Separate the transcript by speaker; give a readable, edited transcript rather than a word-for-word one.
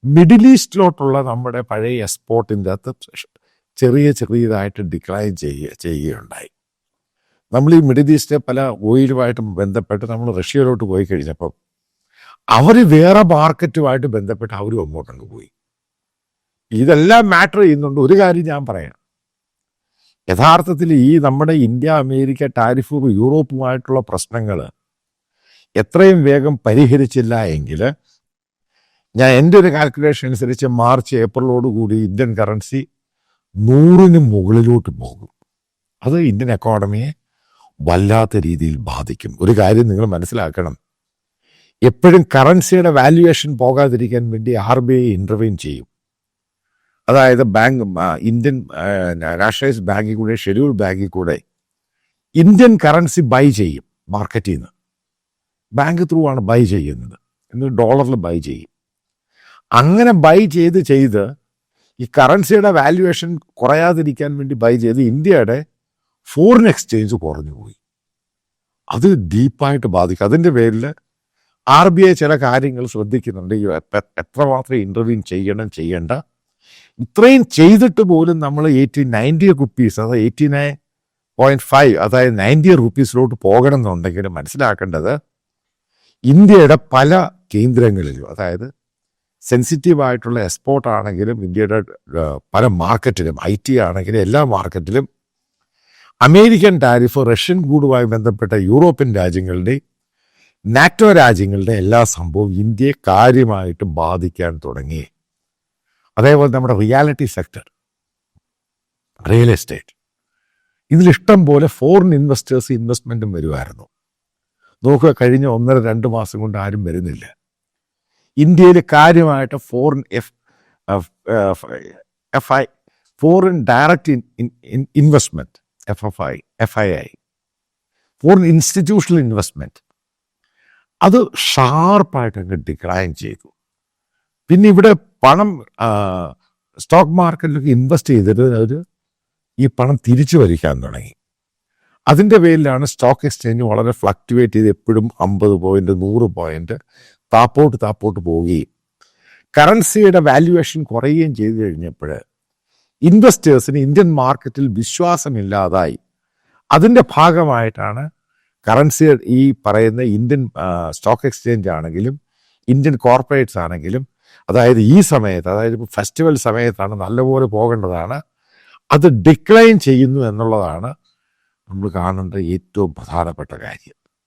Speaker 1: Middle ഈസ്റ്റിലോട്ടുള്ള നമ്മുടെ പഴയ എക്സ്പോർട്ടിൻ്റെ അകത്ത് ചെറിയതായിട്ട് ഡിക്ലൈൻ ചെയ്യുകയുണ്ടായി. നമ്മൾ ഈ മിഡിൽ ഈസ്റ്റ് പല ഓയിലുമായിട്ട് ബന്ധപ്പെട്ട് നമ്മൾ റഷ്യയിലോട്ട് പോയി കഴിഞ്ഞപ്പം അവർ വേറെ മാർക്കറ്റുമായിട്ട് ബന്ധപ്പെട്ട് അവരും അങ്ങോട്ടങ്ങ് പോയി. ഇതെല്ലാം മാറ്റർ ചെയ്യുന്നുണ്ട്. ഒരു കാര്യം ഞാൻ പറയാം, യഥാർത്ഥത്തിൽ ഈ നമ്മുടെ ഇന്ത്യ അമേരിക്ക ടാരിഫ് യൂറോപ്പുമായിട്ടുള്ള പ്രശ്നങ്ങൾ എത്രയും വേഗം പരിഹരിച്ചില്ല എങ്കിൽ എൻ്റെ ഒരു കാൽക്കുലേഷൻ അനുസരിച്ച് മാർച്ച് ഏപ്രിലോടുകൂടി ഇന്ത്യൻ കറൻസി 100-ന് മുകളിലോട്ട് പോകും. അത് ഇന്ത്യൻ എക്കോണമിയെ വല്ലാത്ത രീതിയിൽ ബാധിക്കും. ഒരു കാര്യം നിങ്ങൾ മനസ്സിലാക്കണം, എപ്പോഴും കറൻസിയുടെ വാല്യുവേഷൻ പോകാതിരിക്കാൻ വേണ്ടി RBI ഇൻ്റർവെയിൻ ചെയ്യും. അതായത് ഇന്ത്യൻ നാഷണലൈസ്ഡ് ബാങ്കിൽ കൂടെ ഷെഡ്യൂൾ ബാങ്കിൽ കൂടെ ഇന്ത്യൻ കറൻസി ബൈ ചെയ്യും. മാർക്കറ്റിൽ നിന്ന് ബാങ്ക് ത്രൂ ആണ് ബൈ ചെയ്യുന്നത്, എന്നിട്ട് ഡോളറിൽ ബൈ ചെയ്യും. അങ്ങനെ ബൈ ചെയ്ത് ഈ കറൻസിയുടെ വാല്യുവേഷൻ കുറയാതിരിക്കാൻ വേണ്ടി ബൈ ചെയ്ത് ഇന്ത്യയുടെ ഫോറിൻ എക്സ്ചേഞ്ച് കുറഞ്ഞു പോയി. അത് ഡീപ്പായിട്ട് ബാധിക്കും. അതിൻ്റെ പേരിൽ RBI ചില കാര്യങ്ങൾ ശ്രദ്ധിക്കുന്നുണ്ട്. എത്രമാത്രം ഇൻ്റർവ്യൂ ചെയ്യേണ്ട. ഇത്രയും ചെയ്തിട്ട് പോലും നമ്മൾ 90 റുപ്പീസ്, അതായത് 89.5, അതായത് 90 റുപ്പീസിലോട്ട് പോകണം എന്നുണ്ടെങ്കിൽ മനസ്സിലാക്കേണ്ടത് ഇന്ത്യയുടെ പല കേന്ദ്രങ്ങളിലും, അതായത് സെൻസിറ്റീവായിട്ടുള്ള എക്സ്പോർട്ട് ആണെങ്കിലും ഇന്ത്യയുടെ പല മാർക്കറ്റിലും, IT ആണെങ്കിലും എല്ലാ മാർക്കറ്റിലും അമേരിക്കൻ ടാരിഫ്, റഷ്യൻ ക്രൂഡുമായി ബന്ധപ്പെട്ട യൂറോപ്യൻ രാജ്യങ്ങളുടെ, നാറ്റോ രാജ്യങ്ങളുടെ എല്ലാ സംഭവവും ഇന്ത്യയെ കാര്യമായിട്ട് ബാധിക്കാൻ തുടങ്ങി. അതേപോലെ നമ്മുടെ റിയാലിറ്റി സെക്ടർ, റിയൽ എസ്റ്റേറ്റ്, ഇതിലിഷ്ടം പോലെ ഫോറിൻ ഇൻവെസ്റ്റ്മെൻറ്റും വരുമായിരുന്നു. നോക്കുക, കഴിഞ്ഞ 1-2 മാസം കൊണ്ട് ആരും വരുന്നില്ല. ഇന്ത്യയിൽ കാര്യമായിട്ട് foreign direct investment, FII, foreign institutional investment, അത് ഷാർപ്പായിട്ട് അങ്ങ് ഡിക്ലൈൻ ചെയ്തു. പിന്നെ ഇവിടെ പണം സ്റ്റോക്ക് മാർക്കറ്റിലൊക്കെ ഇൻവെസ്റ്റ് ചെയ്തിട്ട് അവർ ഈ പണം തിരിച്ചു വരിക്കാൻ തുടങ്ങി. അതിൻ്റെ പേരിലാണ് സ്റ്റോക്ക് എക്സ്ചേഞ്ച് വളരെ ഫ്ലക്ച്വേറ്റ് ചെയ്ത് എപ്പോഴും 50 പോയിന്റ് 100 പോയിന്റ് താപ്പോട്ട് പോവുകയും കറൻസിയുടെ വാല്യുവേഷൻ കുറയുകയും ചെയ്തു കഴിഞ്ഞപ്പോൾ ഇൻവെസ്റ്റേഴ്സിന് ഇന്ത്യൻ മാർക്കറ്റിൽ വിശ്വാസമില്ലാതായി. അതിൻ്റെ ഭാഗമായിട്ടാണ് കറൻസി, ഈ പറയുന്ന ഇന്ത്യൻ സ്റ്റോക്ക് എക്സ്ചേഞ്ച് ആണെങ്കിലും ഇന്ത്യൻ കോർപ്പറേറ്റ്സ് ആണെങ്കിലും, അതായത് ഈ സമയത്ത്, അതായത് ഫെസ്റ്റിവൽ സമയത്താണ് നല്ലപോലെ പോകേണ്ടതാണ്, അത് ഡിക്ലൈൻ ചെയ്യുന്നു എന്നുള്ളതാണ് നമ്മൾ കാണേണ്ട ഏറ്റവും പ്രധാനപ്പെട്ട കാര്യം.